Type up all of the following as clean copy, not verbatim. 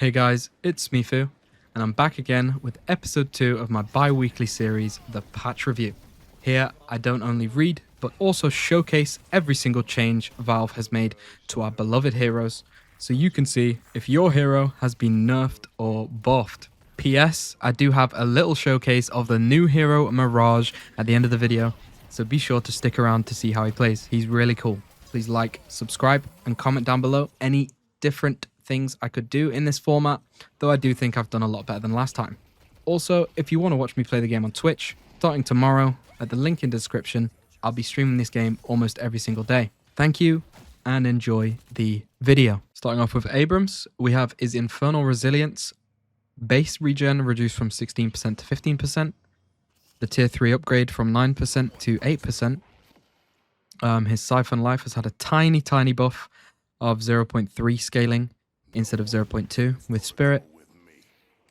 Hey guys, it's smeefu, and I'm back again with episode 2 of my bi-weekly series, The Patch Review. Here, I don't only read, but also showcase every single change Valve has made to our beloved heroes, so you can see if your hero has been nerfed or buffed. P.S. I do have a little showcase of the new hero Mirage at the end of the video, so be sure to stick around to see how he plays. He's really cool. Please like, subscribe, and comment down below any different things I could do in this format, though I do think I've done a lot better than last time. Also, if you want to watch me play the game on Twitch, starting tomorrow, at the link in the description, I'll be streaming this game almost every single day. Thank you, and enjoy the video. Starting off with Abrams, we have his Infernal Resilience, base regen reduced from 16% to 15%, the tier 3 upgrade from 9% to 8%, his Siphon Life has had a tiny buff of 0.3 scaling instead of 0.2 with Spirit.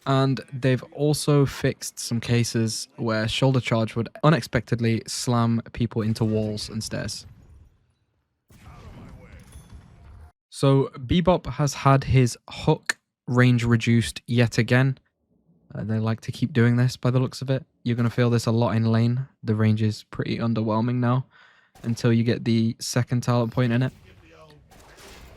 And they've also fixed some cases where Shoulder Charge would unexpectedly slam people into walls and stairs. So Bebop has had his hook range reduced yet again. They like to keep doing this by the looks of it. You're going to feel this a lot in lane. The range is pretty underwhelming now until you get the second talent point in it.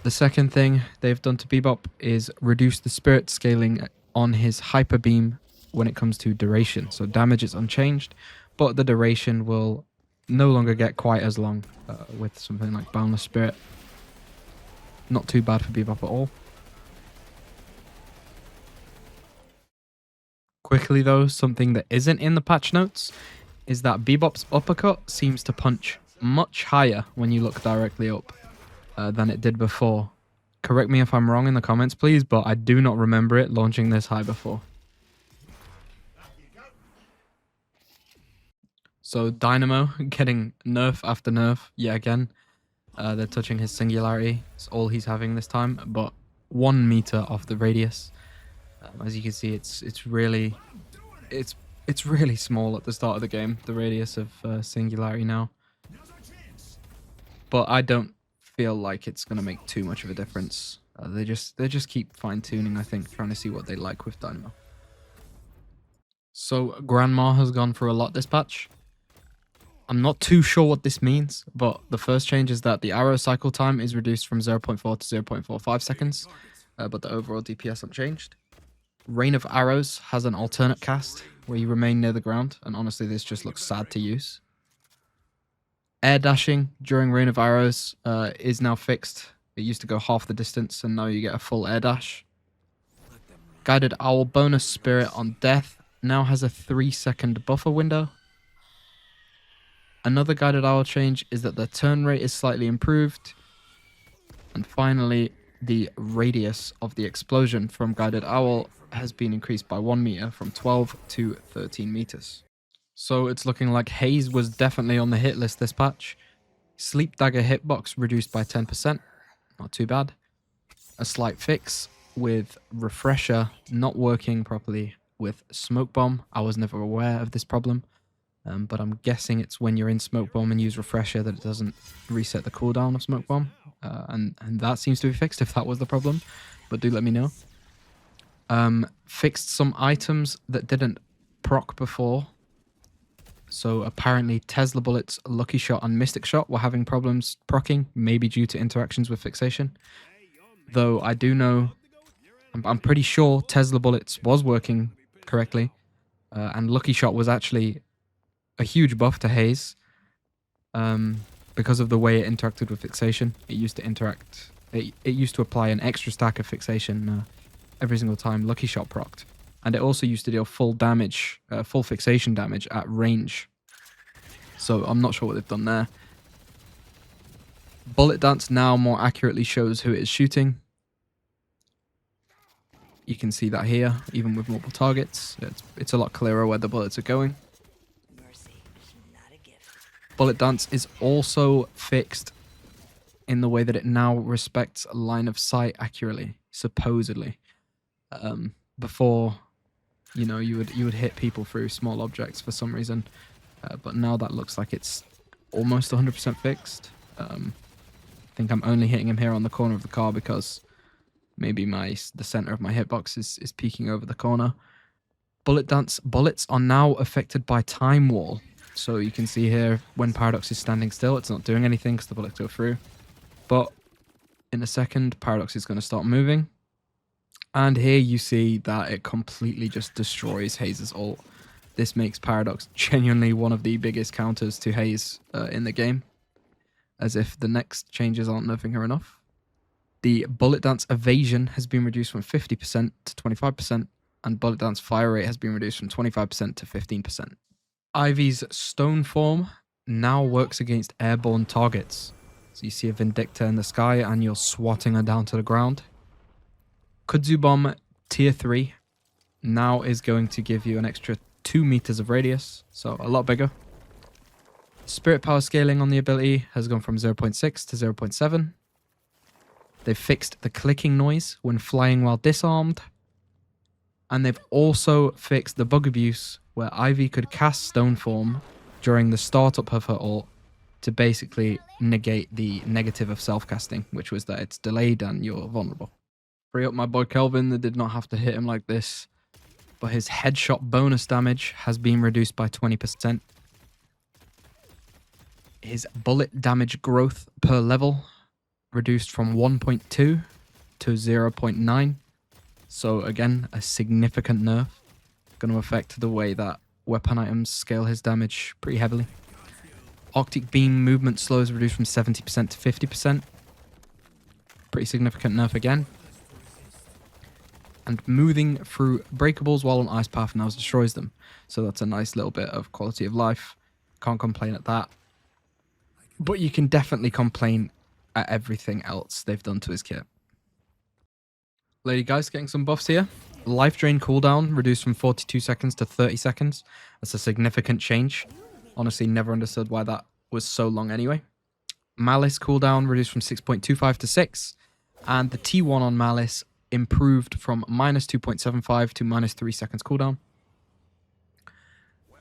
The second thing they've done to Bebop is reduce the spirit scaling on his hyper beam when it comes to duration. So damage is unchanged, but the duration will no longer get quite as long with something like Boundless Spirit. Not too bad for Bebop at all. Quickly though, something that isn't in the patch notes is that Bebop's uppercut seems to punch much higher when you look directly up than it did before. Correct me if I'm wrong in the comments, please, but I do not remember it launching this high before. So Dynamo getting nerf after nerf yet again. They're touching his singularity. It's all he's having this time, but 1 meter off the radius. As you can see, it's really small at the start of the game. The radius of singularity now, but I don't feel like it's going to make too much of a difference. They just keep fine-tuning, I think, trying to see what they like with Dynamo. So Grandma has gone through a lot this patch. I'm not too sure what this means, but the first change is that the arrow cycle time is reduced from 0.4 to 0.45 seconds, but the overall DPS unchanged. Rain of Arrows has an alternate cast where you remain near the ground, and honestly this just looks sad to use. Air dashing during Rain of Arrows is now fixed. It used to go half the distance, and now you get a full air dash. Guided Owl bonus Spirit on death now has a 3-second buffer window. Another Guided Owl change is that the turn rate is slightly improved. And finally, the radius of the explosion from Guided Owl has been increased by 1 meter from 12 to 13 meters. So it's looking like Haze was definitely on the hit list this patch. Sleep Dagger hitbox reduced by 10%. Not too bad. A slight fix with Refresher not working properly with Smoke Bomb. I was never aware of this problem, but I'm guessing it's when you're in Smoke Bomb and use Refresher that it doesn't reset the cooldown of Smoke Bomb. And that seems to be fixed if that was the problem, but do let me know. Fixed some items that didn't proc before. So apparently Tesla Bullets, Lucky Shot and Mystic Shot were having problems proccing, maybe due to interactions with fixation. Though I do know, I'm pretty sure Tesla Bullets was working correctly, and Lucky Shot was actually a huge buff to Haze because of the way it interacted with fixation. It used to interact, it used to apply an extra stack of fixation every single time Lucky Shot procced. And it also used to deal full damage, full fixation damage at range. So I'm not sure what they've done there. Bullet Dance now more accurately shows who it is shooting. You can see that here, even with multiple targets. It's a lot clearer where the bullets are going. Bullet Dance is also fixed in the way that it now respects line of sight accurately, supposedly. Before, you know, you would hit people through small objects for some reason, but now that looks like it's almost 100% fixed. I think I'm only hitting him here on the corner of the car because Maybe the center of my hitbox is peeking over the corner. Bullet Dance bullets are now affected by Time Wall. So you can see here, when Paradox is standing still, it's not doing anything because the bullets go through. But in a second, Paradox is going to start moving. And here you see that it completely just destroys Haze's ult. This makes Paradox genuinely one of the biggest counters to Haze in the game. As if the next changes aren't nerfing her enough. The Bullet Dance evasion has been reduced from 50% to 25%. And Bullet Dance fire rate has been reduced from 25% to 15%. Ivy's Stone form now works against airborne targets. So you see a Vindicta in the sky and you're swatting her down to the ground. Kudzu Bomb tier 3 now is going to give you an extra 2 meters of radius, so a lot bigger. Spirit power scaling on the ability has gone from 0.6 to 0.7. They've fixed the clicking noise when flying while disarmed. And they've also fixed the bug abuse where Ivy could cast Stone Form during the startup of her ult to basically negate the negative of self-casting, which was that it's delayed and you're vulnerable. Free up my boy Kelvin. They did not have to hit him like this, but his headshot bonus damage has been reduced by 20%. His bullet damage growth per level reduced from 1.2 to 0.9. So again, a significant nerf. Going to affect the way that weapon items scale his damage pretty heavily. Arctic Beam movement slow is reduced from 70% to 50%. Pretty significant nerf again. And moving through breakables while on ice path now destroys them. So that's a nice little bit of quality of life. Can't complain at that. But you can definitely complain at everything else they've done to his kit. Lady Geist getting some buffs here. Life Drain cooldown reduced from 42 seconds to 30 seconds. That's a significant change. Honestly, never understood why that was so long anyway. Malice cooldown reduced from 6.25 to 6. And the T1 on Malice improved from minus 2.75 to minus 3 seconds cooldown.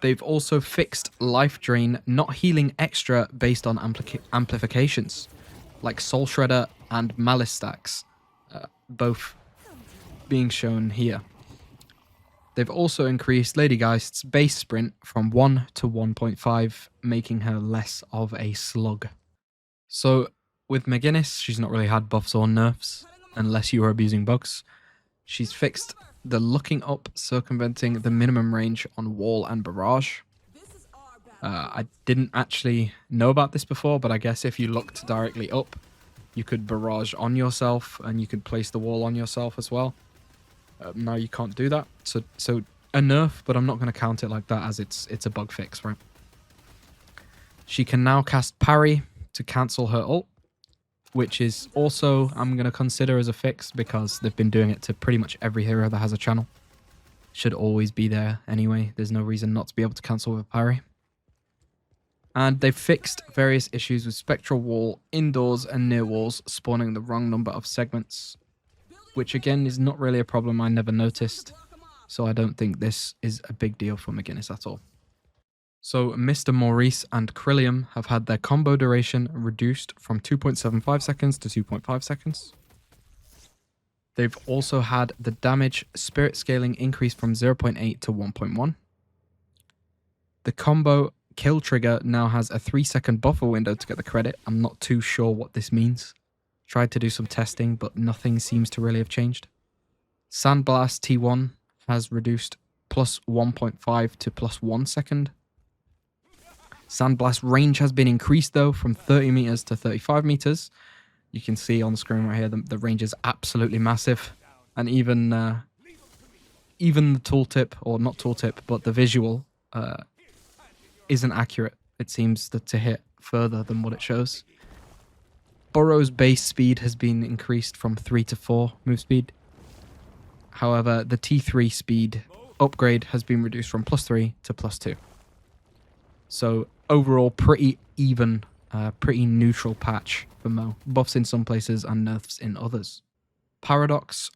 They've also fixed Life Drain not healing extra based on amplifications, like Soul Shredder and Malice stacks, both being shown here. They've also increased Lady Geist's base sprint from 1 to 1.5, making her less of a slug. So with McGinnis, she's not really had buffs or nerfs, unless you are abusing bugs. She's fixed the looking up, circumventing the minimum range on Wall and Barrage. I didn't actually know about this before, but I guess if you looked directly up, you could barrage on yourself and you could place the wall on yourself as well. Now you can't do that. So a nerf, but I'm not going to count it like that as it's a bug fix, right? She can now cast parry to cancel her ult, which is also I'm going to consider as a fix because they've been doing it to pretty much every hero that has a channel. Should always be there anyway. There's no reason not to be able to cancel with parry. And they've fixed various issues with Spectral Wall, indoors and near walls spawning the wrong number of segments, which again is not really a problem I never noticed, so I don't think this is a big deal for McGinnis at all. So Mr. Maurice and Krillium have had their combo duration reduced from 2.75 seconds to 2.5 seconds. They've also had the damage spirit scaling increased from 0.8 to 1.1. The combo kill trigger now has a 3-second buffer window to get the credit. I'm not too sure what this means. Tried to do some testing, but nothing seems to really have changed. Sandblast T1 has reduced plus 1.5 to plus 1 second. Sandblast range has been increased though from 30 meters to 35 meters. You can see on the screen right here, the range is absolutely massive. And even the tooltip, or not tooltip, but the visual isn't accurate. It seems to hit further than what it shows. Burrow's base speed has been increased from 3 to 4 move speed. However, the T3 speed upgrade has been reduced from plus 3 to plus 2. So overall, pretty even, pretty neutral patch for Mo. Buffs in some places and nerfs in others. Paradox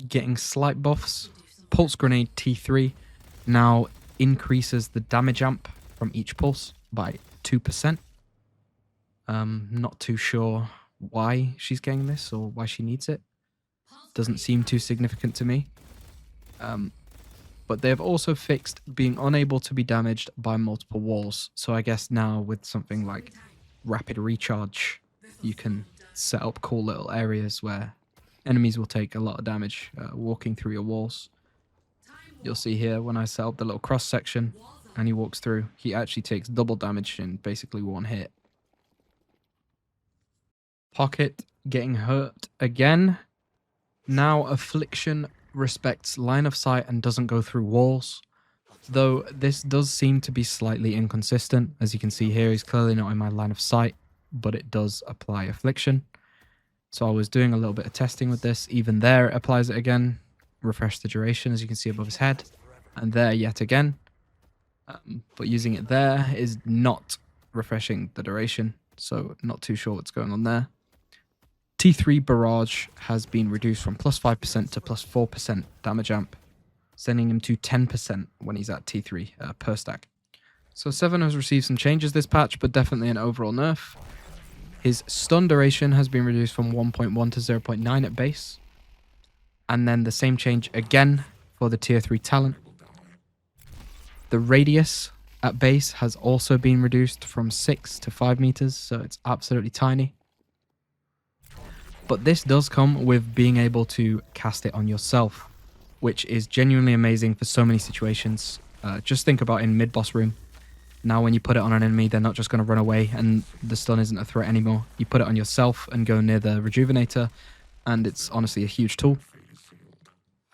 getting slight buffs. Pulse Grenade T3 now increases the damage amp from each pulse by 2%. Not too sure why she's getting this or why she needs it. Doesn't seem too significant to me. But they have also fixed being unable to be damaged by multiple walls. So I guess now with something like rapid recharge, you can set up cool little areas where enemies will take a lot of damage walking through your walls. You'll see here when I set up the little cross section and he walks through, he actually takes double damage in basically one hit. Pocket getting hurt again. Now Affliction respects line of sight and doesn't go through walls, though this does seem to be slightly inconsistent. As you can see here, he's clearly not in my line of sight, but it does apply Affliction. So I was doing a little bit of testing with this. Even there it applies it again. Refresh the duration, as you can see above his head, and there yet again. But using it there is not refreshing the duration, so not too sure what's going on there. T3 Barrage has been reduced from plus 5% to plus 4% damage amp, sending him to 10% when he's at T3 per stack. So 7 has received some changes this patch, but definitely an overall nerf. His stun duration has been reduced from 1.1 to 0.9 at base. And then the same change again for the tier 3 Talon. The radius at base has also been reduced from 6 to 5 meters, so it's absolutely tiny. But this does come with being able to cast it on yourself, which is genuinely amazing for so many situations. Just think about in mid-boss room. Now when you put it on an enemy, they're not just going to run away and the stun isn't a threat anymore. You put it on yourself and go near the Rejuvenator, and it's honestly a huge tool.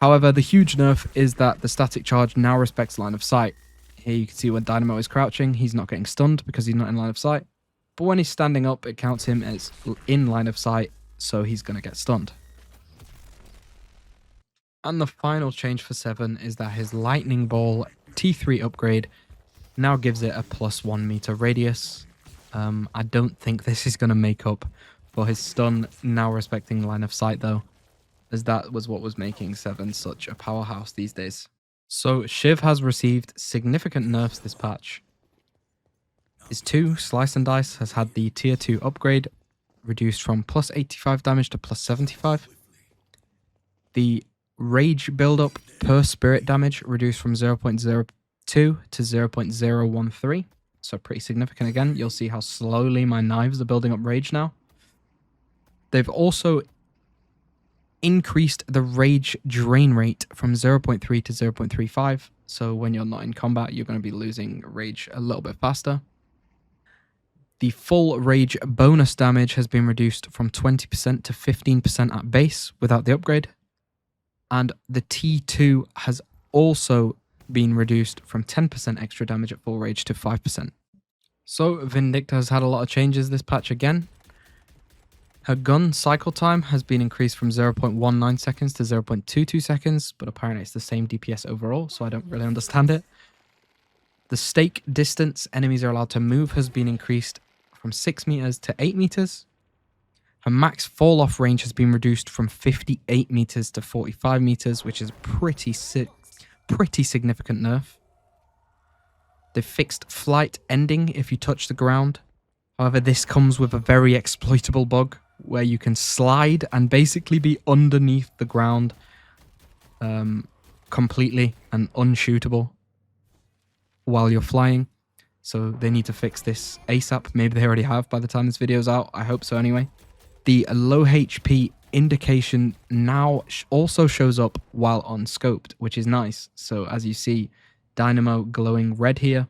However, the huge nerf is that the static charge now respects line of sight. Here you can see when Dynamo is crouching, he's not getting stunned because he's not in line of sight. But when he's standing up, it counts him as in line of sight, so he's going to get stunned. And the final change for 7 is that his Lightning Ball T3 upgrade now gives it a plus 1 meter radius. I don't think this is going to make up for his stun now respecting line of sight though, as that was what was making 7 such a powerhouse these days. So Shiv has received significant nerfs this patch. His 2 Slice and Dice has had the tier 2 upgrade reduced from plus 85 damage to plus 75. The rage buildup per spirit damage reduced from 0.02 to 0.013. So pretty significant again. You'll see how slowly my knives are building up rage now. They've also increased the rage drain rate from 0.3 to 0.35. So when you're not in combat, you're going to be losing rage a little bit faster. The full rage bonus damage has been reduced from 20% to 15% at base without the upgrade. And the T2 has also been reduced from 10% extra damage at full rage to 5%. So Vindicta has had a lot of changes this patch again. Her gun cycle time has been increased from 0.19 seconds to 0.22 seconds, but apparently it's the same DPS overall, so I don't really understand it. The stake distance enemies are allowed to move has been increased from 6 meters to 8 meters. Her max fall off range has been reduced from 58 meters to 45 meters, which is pretty significant nerf. They've fixed flight ending if you touch the ground. However, this comes with a very exploitable bug where you can slide and basically be underneath the ground completely and unshootable while you're flying. So they need to fix this ASAP. Maybe they already have by the time this video's out. I hope so anyway. The low HP indication now also shows up while unscoped, which is nice. So as you see, Dynamo glowing red here.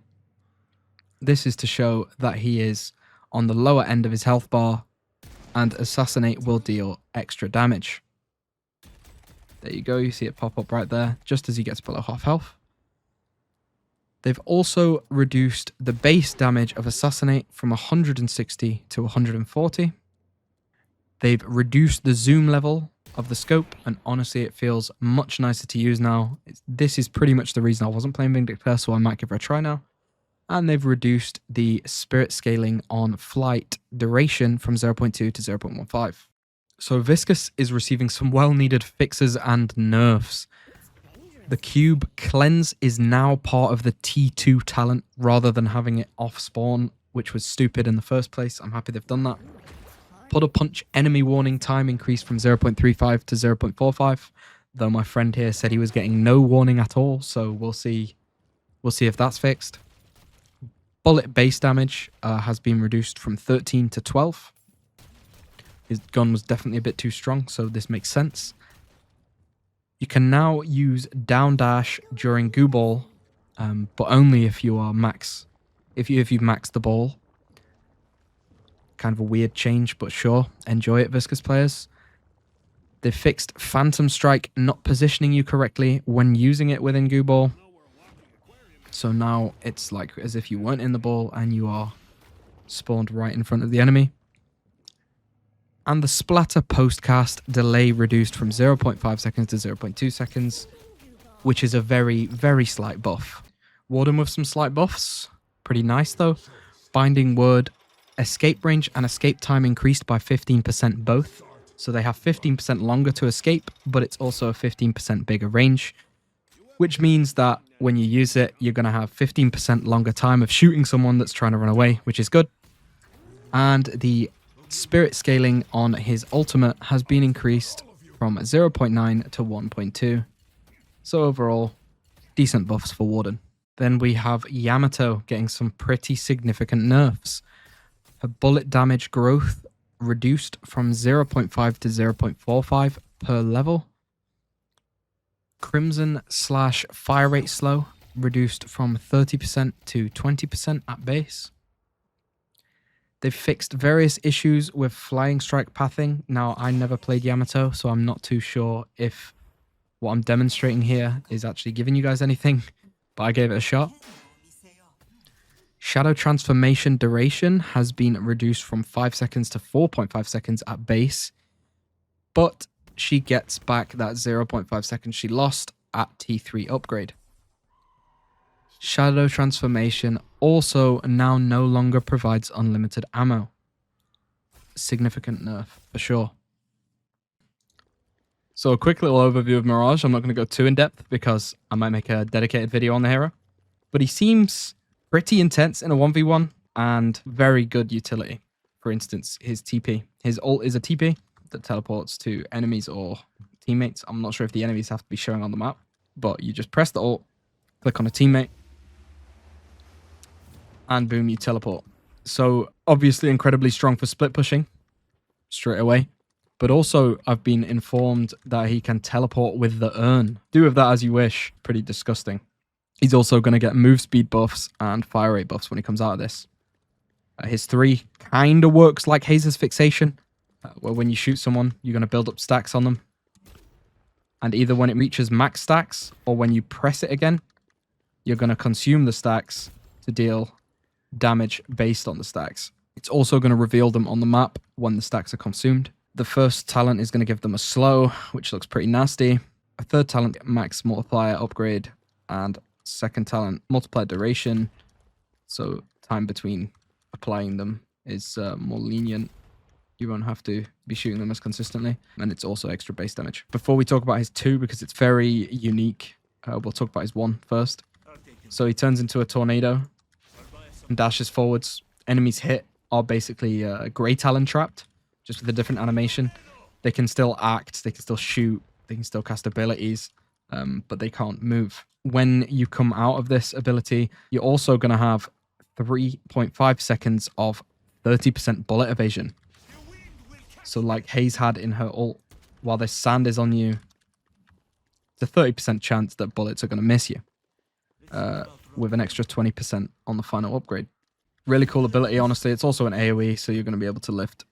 This is to show that he is on the lower end of his health bar, and Assassinate will deal extra damage. There you go, you see it pop up right there, just as he gets below half health. They've also reduced the base damage of Assassinate from 160 to 140. They've reduced the zoom level of the scope, and honestly it feels much nicer to use now. This is pretty much the reason I wasn't playing Vindicta, so I might give her a try now. And they've reduced the spirit scaling on flight duration from 0.2 to 0.15. So Viscous is receiving some well-needed fixes and nerfs. The cube cleanse is now part of the T2 talent rather than having it off spawn, which was stupid in the first place. I'm happy they've done that. Puddle Punch enemy warning time increased from 0.35 to 0.45, though my friend here said he was getting no warning at all, so we'll see if that's fixed. Bullet base damage has been reduced from 13 to 12. His gun was definitely a bit too strong, so this makes sense. You can now use down dash during goo ball, but only if you are max. If you've maxed the ball. Kind of a weird change, but sure. Enjoy it, Viscous players. They fixed Phantom Strike not positioning you correctly when using it within goo ball. So now it's like as if you weren't in the ball and you are spawned right in front of the enemy. And the splatter postcast delay reduced from 0.5 seconds to 0.2 seconds, which is a very, very slight buff. Warden with some slight buffs. Pretty nice though. Binding Word, escape range and escape time increased by 15% both. So they have 15% longer to escape, but it's also a 15% bigger range, which means that when you use it, you're going to have 15% longer time of shooting someone that's trying to run away, which is good. And the spirit scaling on his ultimate has been increased from 0.9 to 1.2. So overall, decent buffs for Warden. Then we have Yamato getting some pretty significant nerfs. Her bullet damage growth reduced from 0.5 to 0.45 per level. Crimson / fire rate slow reduced from 30% to 20% at base. They've fixed various issues with flying strike pathing. Now, I never played Yamato, so I'm not too sure if what I'm demonstrating here is actually giving you guys anything, but I gave it a shot. Shadow transformation duration has been reduced from 5 seconds to 4.5 seconds at base, but she gets back that 0.5 seconds she lost at T3 upgrade. Shadow transformation also now no longer provides unlimited ammo. Significant nerf for sure. So a quick little overview of Mirage. I'm not going to go too in depth because I might make a dedicated video on the hero, but he seems pretty intense in a 1v1 and very good utility. For instance, his TP. His ult is a TP that teleports to enemies or teammates. I'm not sure if the enemies have to be showing on the map, but you just press the ult, click on a teammate, and boom, you teleport. So obviously incredibly strong for split pushing straight away, but also I've been informed that he can teleport with the urn. Do with that as you wish. Pretty disgusting. He's also going to get move speed buffs and fire rate buffs when he comes out of this. His 3 kind of works like Haze's fixation, where when you shoot someone, you're going to build up stacks on them. And either when it reaches max stacks or when you press it again, you're going to consume the stacks to deal damage based on the stacks. It's also going to reveal them on the map when the stacks are consumed. The first talent is going to give them a slow, which looks pretty nasty. A third talent, max multiplier upgrade, and second talent, multiplier duration. So time between applying them is more lenient. You won't have to be shooting them as consistently. And it's also extra base damage. Before we talk about his 2, because it's very unique, we'll talk about his 1 first. So he turns into a tornado and dashes forwards. Enemies hit are basically Grey Talon trapped, just with a different animation. They can still act, they can still shoot, they can still cast abilities, but they can't move. When you come out of this ability, you're also going to have 3.5 seconds of 30% bullet evasion. So like Haze had in her ult, while this sand is on you, it's a 30% chance that bullets are going to miss you. With an extra 20% on the final upgrade. Really cool ability, honestly. It's also an AoE, so you're going to be able to lift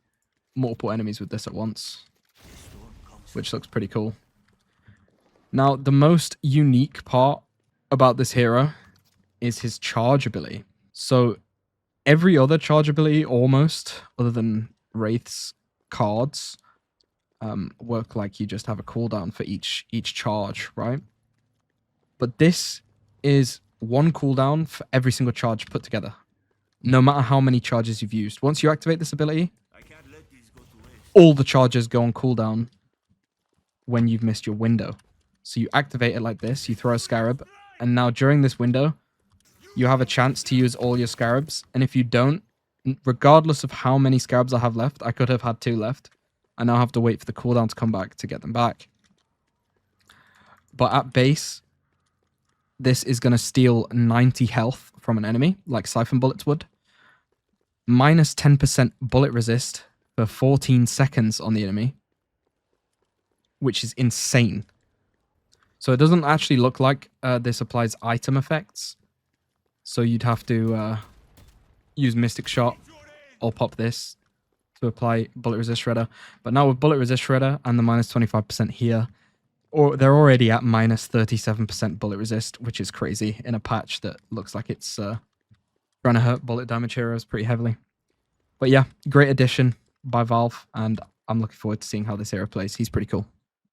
multiple enemies with this at once, which looks pretty cool. Now, the most unique part about this hero is his charge ability. So every other charge ability, almost, other than Wraith's cards, work like you just have a cooldown for each charge, right? But this is 1 cooldown for every single charge put together, no matter how many charges you've used. Once you activate this ability, all the charges go on cooldown when you've missed your window. So you activate it like this, you throw a scarab, and now during this window, you have a chance to use all your scarabs, and if you don't, regardless of how many scarabs I have left, I could have had 2 left. I now have to wait for the cooldown to come back to get them back. But at base, this is going to steal 90 health from an enemy, like Siphon Bullets would. Minus 10% bullet resist for 14 seconds on the enemy, which is insane. So it doesn't actually look like this applies item effects. So you'd have to use Mystic Shot or pop this to apply Bullet Resist Shredder. But now with Bullet Resist Shredder and the minus 25% here, or they're already at minus 37% bullet resist, which is crazy in a patch that looks like it's trying to hurt bullet damage heroes pretty heavily. But yeah, great addition by Valve, and I'm looking forward to seeing how this hero plays. He's pretty cool.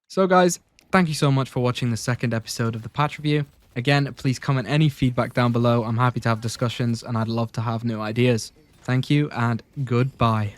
So guys, thank you so much for watching the second episode of the patch review. Again, please comment any feedback down below. I'm happy to have discussions, and I'd love to have new ideas. Thank you, and goodbye.